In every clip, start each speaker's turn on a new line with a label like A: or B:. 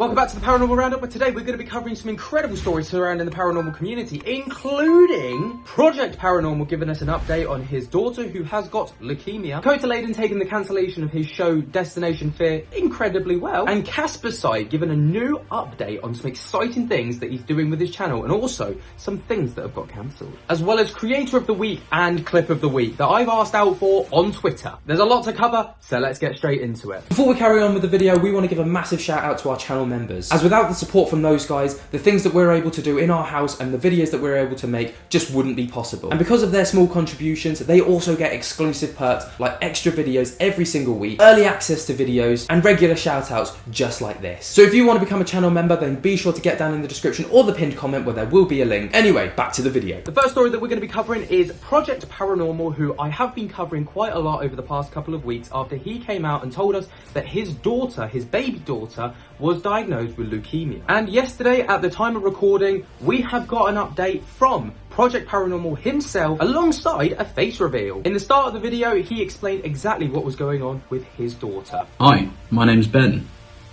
A: Welcome back to the Paranormal Roundup, where today we're going to be covering some incredible stories surrounding the paranormal community, including Project Paranormal giving us an update on his daughter who has got leukemia, Dakota Laden taking the cancellation of his show Destination Fear incredibly well, and Caspersight giving a new update on some exciting things that he's doing with his channel, and also some things that have got cancelled, as well as Creator of the Week and Clip of the Week that I've asked out for on Twitter. There's a lot to cover, so let's get straight into it.
B: Before we carry on with the video, we want to give a massive shout out to our channel members, as without the support from those guys, the things that we're able to do in our house and the videos that we're able to make just wouldn't be possible. And because of their small contributions, they also get exclusive perks like extra videos every single week, early access to videos, and regular shout outs just like this. So if you want to become a channel member, then be sure to get down in the description or the pinned comment where there will be a link. Anyway, back to the video.
A: The first story that we're going to be covering is Project Paranormal, who I have been covering quite a lot over the past couple of weeks after he came out and told us that his daughter, his baby daughter, was diagnosed with leukemia. And yesterday, at the time of recording, we have got an update from Project Paranormal himself alongside a face reveal. In the start of the video, he explained exactly what was going on with his daughter.
C: Hi, my name's Ben.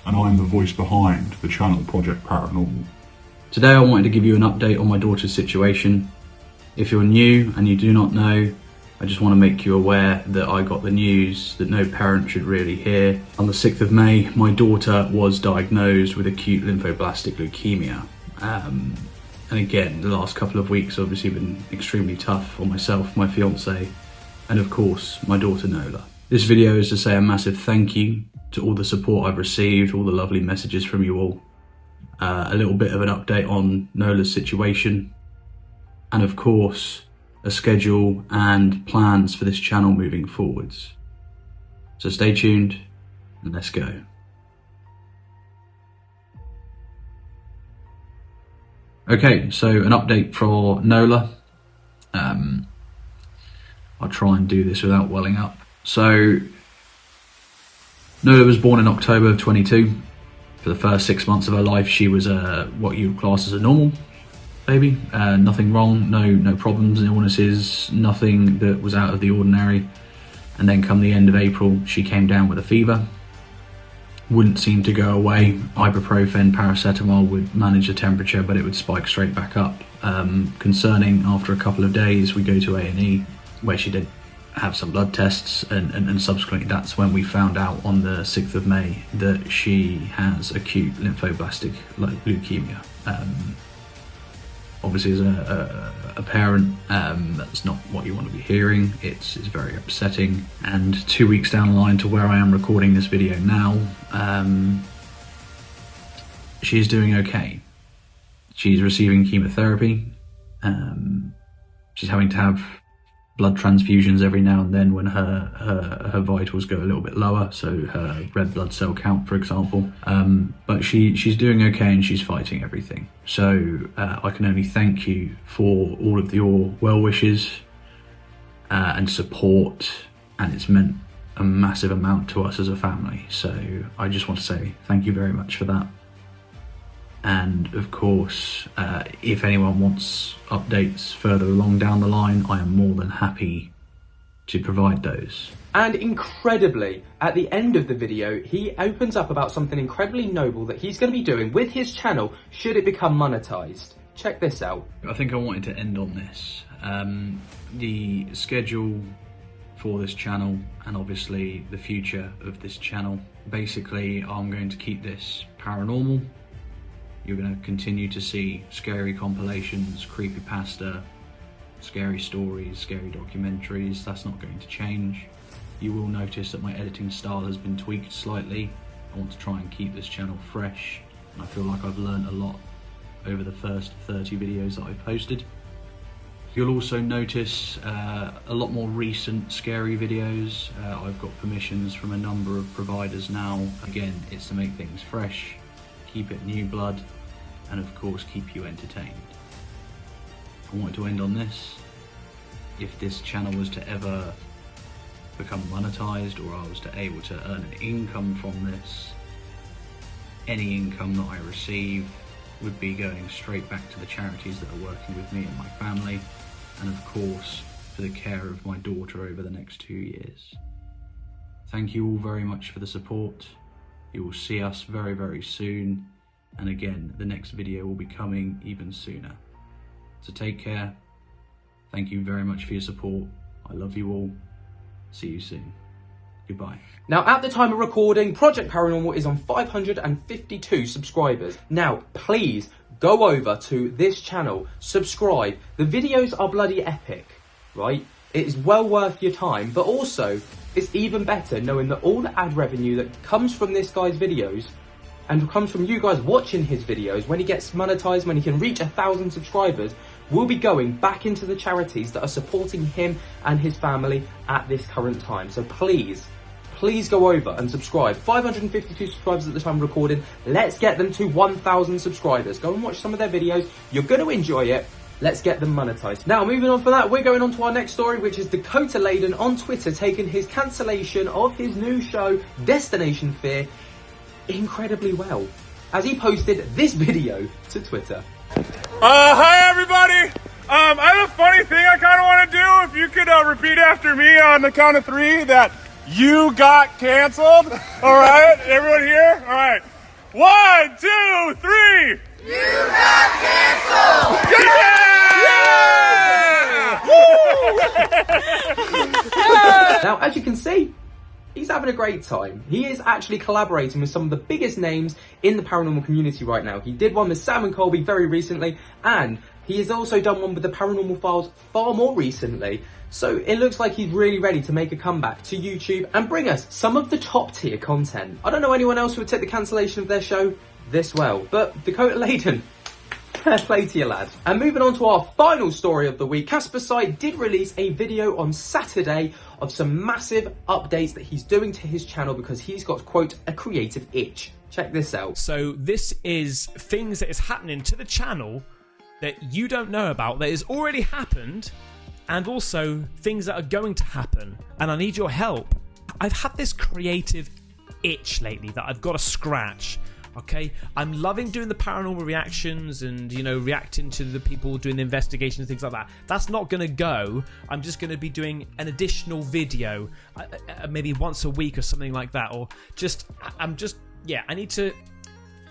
D: And I'm the voice behind the channel Project Paranormal.
C: Today I wanted to give you an update on my daughter's situation. If you're new and you do not know, I just want to make you aware that I got the news that no parent should really hear. On the 6th of May, my daughter was diagnosed with acute lymphoblastic leukemia. And again, the last couple of weeks obviously been extremely tough for myself, my fiance, and of course, my daughter Nola. This video is to say a massive thank you to all the support I've received, all the lovely messages from you all. A little bit of an update on Nola's situation, and of course, a schedule and plans for this channel moving forwards. So stay tuned and let's go. Okay, so an update for Nola. I'll try and do this without welling up. So Nola was born in October of 22. For the first 6 months of her life, she was what you would class as a normal baby. Nothing wrong, no problems, illnesses, nothing that was out of the ordinary. And then come the end of April, she came down with a fever. Wouldn't seem to go away. Ibuprofen, paracetamol would manage the temperature, but it would spike straight back up. Concerning, after a couple of days, we go to A&E, where she did have some blood tests, and subsequently that's when we found out on the 6th of May that she has acute lymphoblastic leukemia. Obviously, as a parent, that's not what you want to be hearing. It's very upsetting. And 2 weeks down the line to where I am recording this video now, she's doing okay. She's receiving chemotherapy. She's having to have blood transfusions every now and then when her vitals go a little bit lower, so her red blood cell count, for example. But she's doing okay and she's fighting everything. So I can only thank you for all of your well wishes and support, and it's meant a massive amount to us as a family. So I just want to say thank you very much for that. And of course, if anyone wants updates further along down the line, I am more than happy to provide those.
A: And incredibly, at the end of the video, he opens up about something incredibly noble that he's going to be doing with his channel should it become monetized. Check this out.
C: I think I wanted to end on this. The schedule for this channel, and obviously the future of this channel. Basically, I'm going to keep this paranormal. You're going to continue to see scary compilations, creepypasta, scary stories, scary documentaries. That's not going to change. You will notice that my editing style has been tweaked slightly. I want to try and keep this channel fresh. I feel like I've learned a lot over the first 30 videos that I've posted. You'll also notice a lot more recent scary videos. I've got permissions from a number of providers now. Again, it's to make things fresh, keep it new blood, and of course keep you entertained. I wanted to end on this. If this channel was to ever become monetized, or I was to able to earn an income from this, any income that I receive would be going straight back to the charities that are working with me and my family, and of course for the care of my daughter over the next 2 years. Thank you all very much for the support. You will see us very, very soon And again, the next video will be coming even sooner. So take care. Thank you very much for your support. I love you all. See you soon. Goodbye.
A: Now, at the time of recording, Project Paranormal is on 552 subscribers. Now, please go over to this channel, subscribe. The videos are bloody epic, right? It is well worth your time, but also it's even better knowing that all the ad revenue that comes from this guy's videos and comes from you guys watching his videos, when he gets monetized, when he can reach 1,000 subscribers, will be going back into the charities that are supporting him and his family at this current time. So please go over and subscribe. 552 subscribers at the time of recording. Let's get them to 1,000 subscribers. Go and watch some of their videos. You're going to enjoy it. Let's get them monetized. Now, moving on from that, we're going on to our next story, which is Dakota Laden on Twitter taking his cancellation of his new show, Destination Fear, incredibly well, as he posted this video to Twitter.
E: Hi everybody! I have a funny thing I kind of want to do. If you could repeat after me on the count of 3 that you got canceled. All right, everyone here? All right. 1, 2, 3.
F: You got canceled!
E: Yeah!
A: Now, as you can see, he's having a great time. He is actually collaborating with some of the biggest names in the paranormal community right now. He did one with Sam and Colby very recently, and he has also done one with the Paranormal Files far more recently. So it looks like he's really ready to make a comeback to YouTube and bring us some of the top tier content. I don't know anyone else who would take the cancellation of their show this well, but Dakota Laden, fair play to you, lad. And moving on to our final story of the week, Caspersight did release a video on Saturday of some massive updates that he's doing to his channel because he's got, quote, a creative itch. Check this out.
G: So this is things that is happening to the channel that you don't know about, that has already happened, and also things that are going to happen. And I need your help. I've had this creative itch lately that I've got to scratch. Okay, I'm loving doing the paranormal reactions and, you know, reacting to the people doing the investigations, things like that. That's not going to go. I'm just going to be doing an additional video, maybe once a week or something like that. Or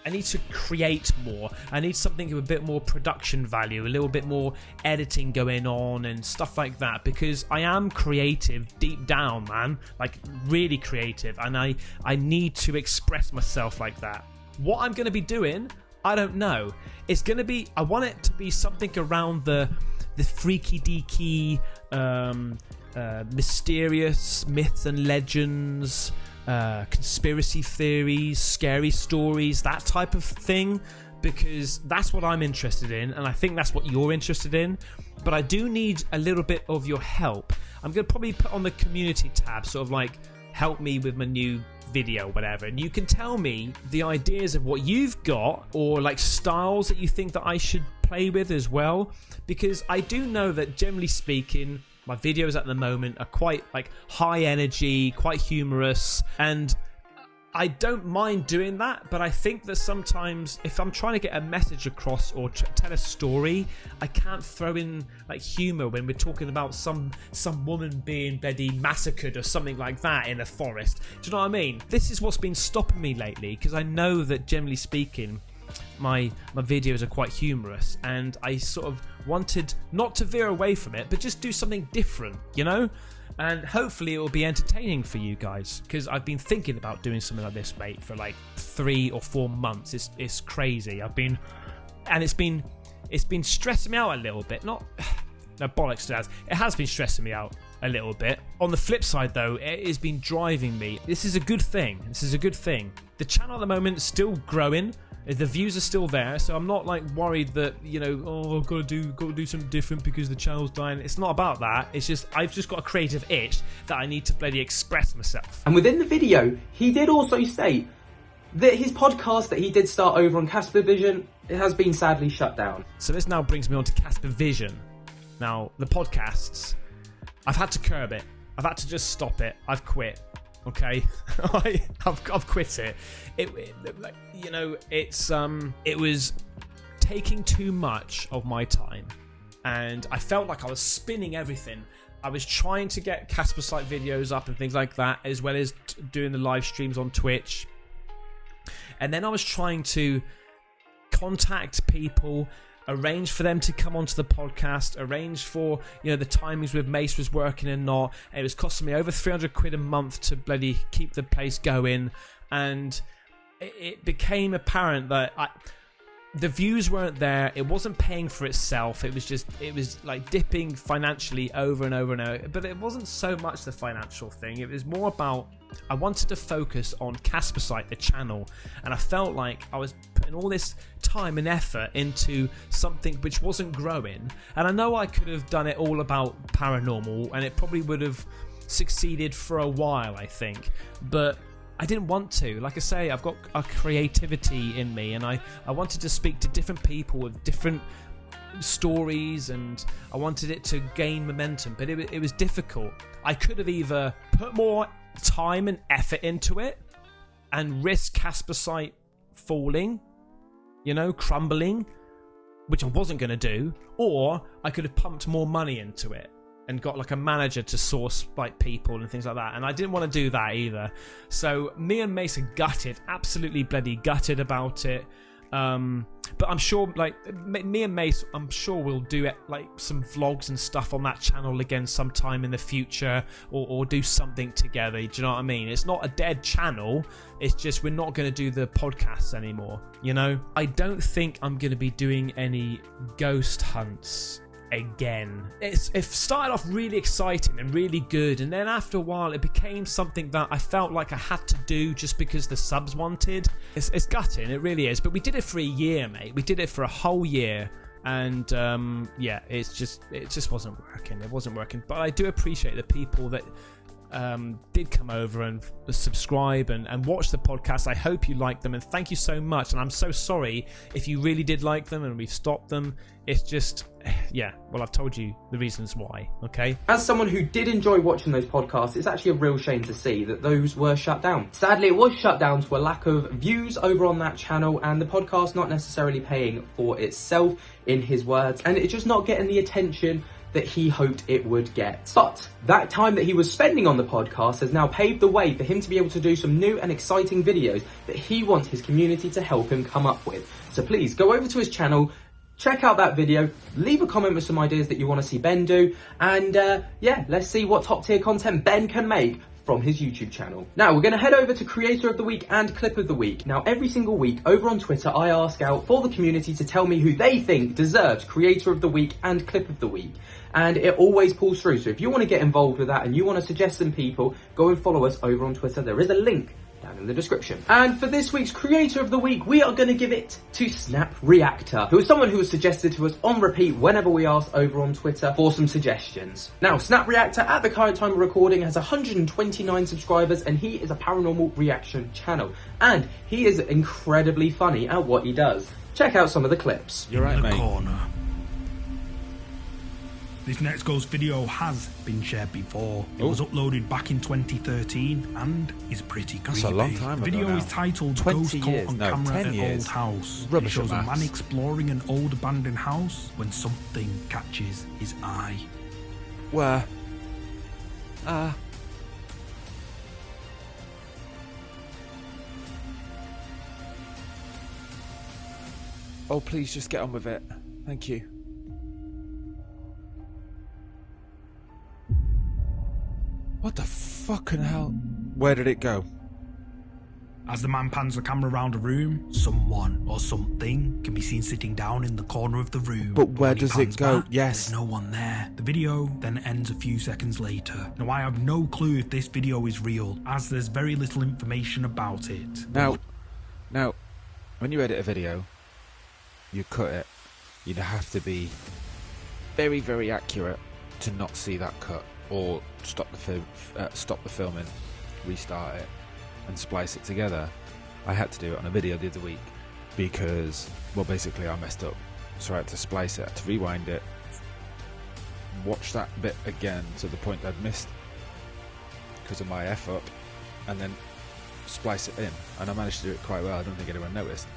G: I need to create more. I need something with a bit more production value, a little bit more editing going on and stuff like that, because I am creative deep down, man, like really creative, and I need to express myself like that. What I'm going to be doing, I don't know. It's going to be, I want it to be something around the freaky deaky, mysterious myths and legends, conspiracy theories, scary stories, that type of thing, because that's what I'm interested in, and I think that's what you're interested in. But I do need a little bit of your help. I'm going to probably put on the community tab, sort of like, help me with my new video, whatever, and you can tell me the ideas of what you've got, or like styles that you think that I should play with as well, because I do know that generally speaking my videos at the moment are quite like high energy, quite humorous, and I don't mind doing that. But I think that sometimes if I'm trying to get a message across or tell a story, I can't throw in like humor when we're talking about some woman being bloody massacred or something like that in a forest. Do you know what I mean? This is what's been stopping me lately, because I know that generally speaking my videos are quite humorous, and I sort of wanted not to veer away from it, but just do something different, you know? And hopefully it will be entertaining for you guys, because I've been thinking about doing something like this, mate, for like 3 or 4 months. It's crazy. It's been stressing me out a little bit. No bollocks to that. It has been stressing me out a little bit. On the flip side, though, it has been driving me. This is a good thing. The channel at the moment is still growing. The views are still there, so I'm not like worried that, you know, oh, I've got to do something different because the channel's dying. It's not about that. It's just I've just got a creative itch that I need to bloody express myself.
A: And within the video, he did also state that his podcast that he did start over on Casper Vision, it has been sadly shut down.
G: So this now brings me on to Casper Vision. Now, the podcasts, I've had to curb it. I've had to just stop it. I've quit. Okay, I've quit it. It was taking too much of my time, and I felt like I was spinning everything. I was trying to get Caspersight videos up and things like that, as well as doing the live streams on Twitch, and then I was trying to contact people, arrange for them to come onto the podcast, arrange for, you know, the timings with Mace was working and not. It was costing me over 300 quid a month to bloody keep the place going, and it became apparent that the views weren't there. It wasn't paying for itself. It was like dipping financially over and over and over. But it wasn't so much the financial thing. It was more about, I wanted to focus on Caspersight, the channel, and I felt like I was putting all this time and effort into something which wasn't growing. And I know I could have done it all about paranormal, and it probably would have succeeded for a while, I think. But I didn't want to. Like I say, I've got a creativity in me, and I wanted to speak to different people with different stories, and I wanted it to gain momentum, but it was difficult. I could have either put more time and effort into it and risk Caspersight falling, you know, crumbling, which I wasn't going to do, or I could have pumped more money into it and got like a manager to source like people and things like that, and I didn't want to do that either. So me and Mace are gutted, absolutely bloody gutted about it. But I'm sure, like, me and Mace, I'm sure we'll do it, like some vlogs and stuff on that channel again sometime in the future, or do something together. Do you know what I mean? It's not a dead channel. It's just we're not going to do the podcasts anymore. You know, I don't think I'm going to be doing any ghost hunts again. It started off really exciting and really good, and then after a while it became something that I felt like I had to do just because the subs wanted. It's gutting, it really is. But we did it for a year, mate. We did it for a whole year, and yeah, it just wasn't working. It wasn't working. But I do appreciate the people that did come over and subscribe and watch the podcast. I hope you liked them, and thank you so much. And I'm so sorry if you really did like them and we've stopped them. It's just, yeah, well, I've told you the reasons why, okay?
A: As someone who did enjoy watching those podcasts, it's actually a real shame to see that those were shut down. Sadly, it was shut down to a lack of views over on that channel, and the podcast not necessarily paying for itself, in his words, and it's just not getting the attention that he hoped it would get. But that time that he was spending on the podcast has now paved the way for him to be able to do some new and exciting videos that he wants his community to help him come up with. So please go over to his channel, check out that video, leave a comment with some ideas that you want to see Ben do, and yeah, let's see what top tier content Ben can make from his YouTube channel. Now we're going to head over to Creator of the Week and Clip of the Week. Now every single week over on Twitter I ask out for the community to tell me who they think deserves Creator of the Week and Clip of the Week, and it always pulls through. So if you want to get involved with that and you want to suggest some people, go and follow us over on Twitter. There is a link down in the description. And for this week's Creator of the Week, we are going to give it to Snap Reactor, who is someone who was suggested to us on repeat whenever we asked over on Twitter for some suggestions. Now, Snap Reactor, at the current time of recording, has 129 subscribers, and he is a paranormal reaction channel. And he is incredibly funny at what he does. Check out some of the clips.
H: You're right, mate. Corner. This next ghost video has been shared before. It was uploaded back in 2013 and is pretty creepy.
I: That's a long time ago.
H: The video is titled Ghost Caught on Camera at Old House. It shows a man exploring an old abandoned house when something catches his eye.
I: Where? Oh, please just get on with it. Thank you. What the fucking hell? Where did it go?
H: As the man pans the camera around a room, someone or something can be seen sitting down in the corner of the room.
I: But where does it go? Yes.
H: There's no one there. The video then ends a few seconds later. Now, I have no clue if this video is real, as there's very little information about it.
I: Now, when you edit a video, you cut it, you'd have to be very, very accurate to not see that cut, or stop the filming, restart it, and splice it together. I had to do it on a video the other week because, well, basically I messed up, so I had to splice it, I had to rewind it, watch that bit again to the point I'd missed because of my F up, and then splice it in, and I managed to do it quite well. I don't think anyone noticed.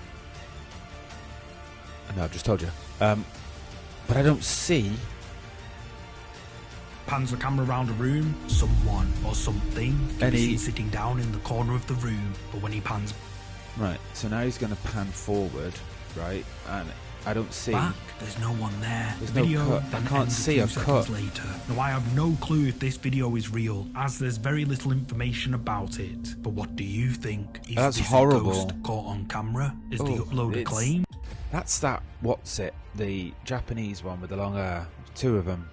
I: No, I've just told you. But I don't see.
H: Pans the camera around a room, someone or something can be seen sitting down in the corner of the room, but when he pans...
I: Right, so now he's going to pan forward right? And I don't see.
H: Back, there's no one there.
I: There's
H: The video
I: no cut. I
H: then
I: can't
H: ends
I: see a
H: few seconds
I: cut.
H: later. Now I have no clue if this video is real, as there's very little information about it. But what do you think? Is
I: That's
H: this
I: horrible.
H: a ghost caught on camera? Is the
I: Oh,
H: uploader
I: it's-
H: claim?
I: That's that. What's it? The Japanese one with the long hair. Two of them.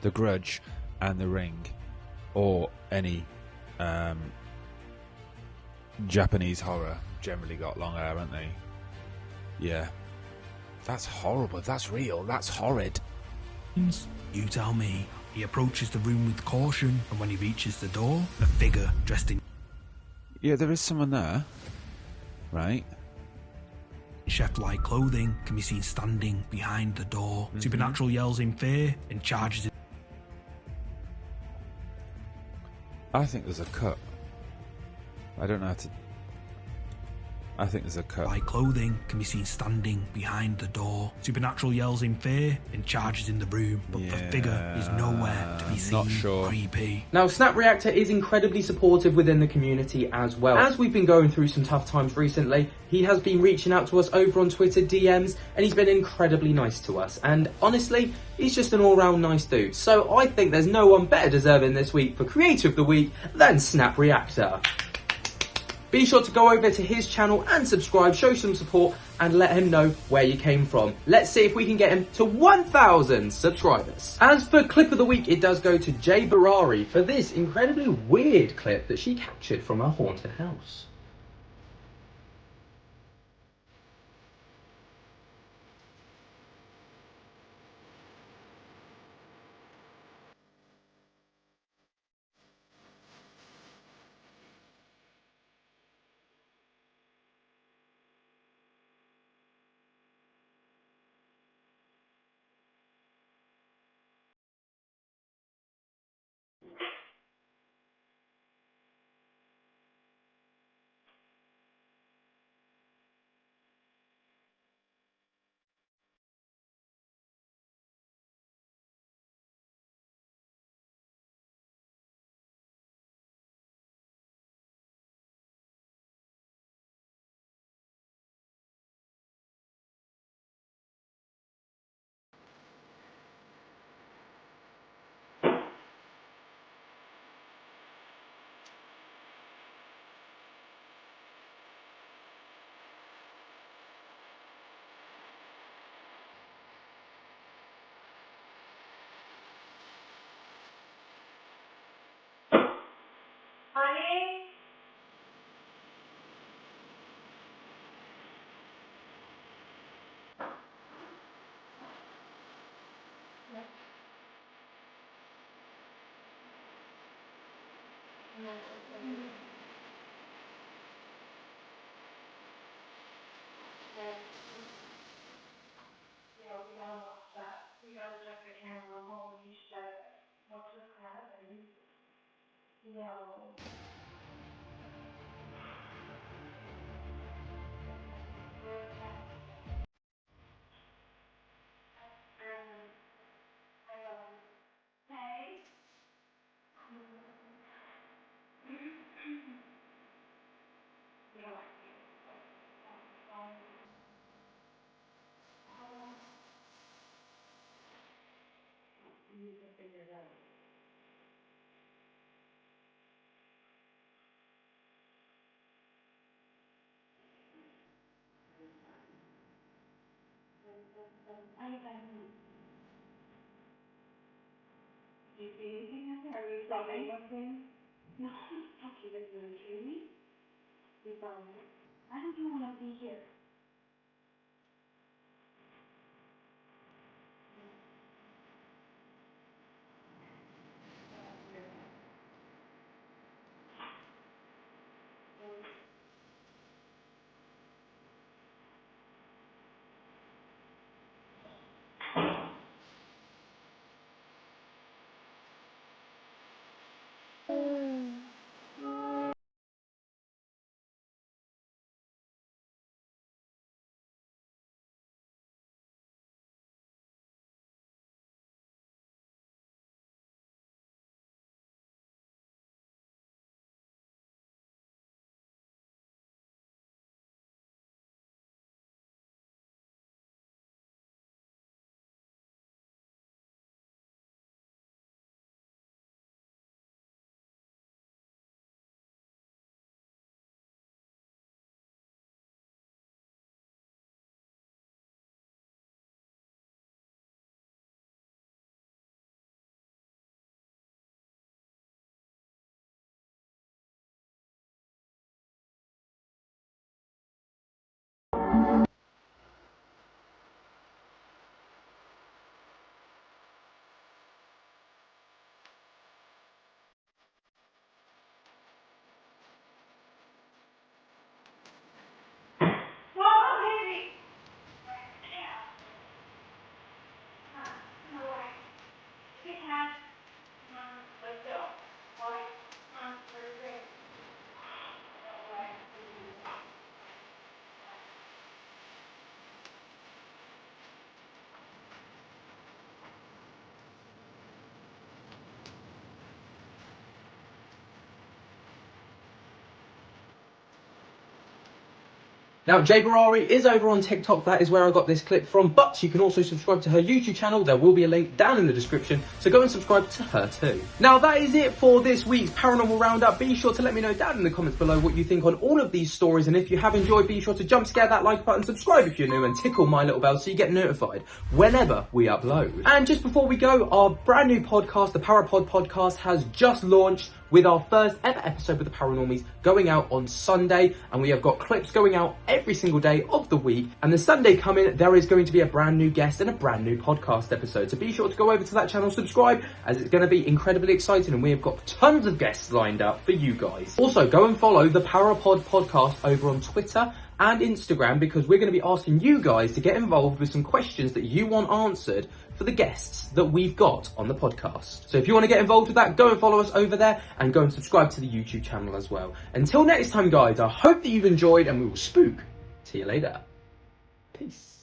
I: The Grudge and The Ring, or any Japanese horror generally got long hair, haven't they? Yeah. That's horrible. If that's real, that's horrid.
H: You tell me. He approaches the room with caution, and when he reaches the door, a figure dressed in
I: Yeah, there is someone there. Right.
H: chef-like clothing can be seen standing behind the door. Supernatural yells in fear and charges.
I: I think there's a cut. I don't know how to. I think there's a cut.
H: Like clothing can be seen standing behind the door. Supernatural yells in fear and charges in the room, but the figure is nowhere to be seen.
I: Not sure.
H: Creepy.
A: Now, Snap Reactor is incredibly supportive within the community as well. As we've been going through some tough times recently, he has been reaching out to us over on Twitter DMs, and he's been incredibly nice to us. And honestly, he's just an all-round nice dude. So I think there's no one better deserving this week for Creator of the Week than Snap Reactor. Be sure to go over to his channel and subscribe, show some support, and let him know where you came from. Let's see if we can get him to 1,000 subscribers. As for Clip of the Week, it does go to Jay Barari for this incredibly weird clip that she captured from a haunted house.
F: Honey? We gotta check the camera home. You said, what's this happening? No. Hey? Do you see anything in there? Are you filming anything? No, don't keep it really kidding me. I don't even want to be here.
A: Now, Jay Barari is over on TikTok. That is where I got this clip from. But you can also subscribe to her YouTube channel. There will be a link down in the description. So go and subscribe to her too. Now, that is it for this week's Paranormal Roundup. Be sure to let me know down in the comments below what you think on all of these stories. And if you have enjoyed, be sure to jump scare that like button, subscribe if you're new, and tickle my little bell so you get notified whenever we upload. And just before we go, our brand new podcast, the Parapod Podcast, has just launched with our first ever episode with the Paranormies going out on Sunday, and we have got clips going out every single day of the week. And the Sunday coming, there is going to be a brand new guest and a brand new podcast episode. So be sure to go over to that channel, subscribe, as it's going to be incredibly exciting, and we have got tons of guests lined up for you guys. Also, go and follow the Parapod Podcast over on Twitter and Instagram, because we're going to be asking you guys to get involved with some questions that you want answered for the guests that we've got on the podcast. So if you want to get involved with that, go and follow us over there, and go and subscribe to the YouTube channel as well. Until next time, guys, I hope that you've enjoyed, and we will spook to you later. Peace.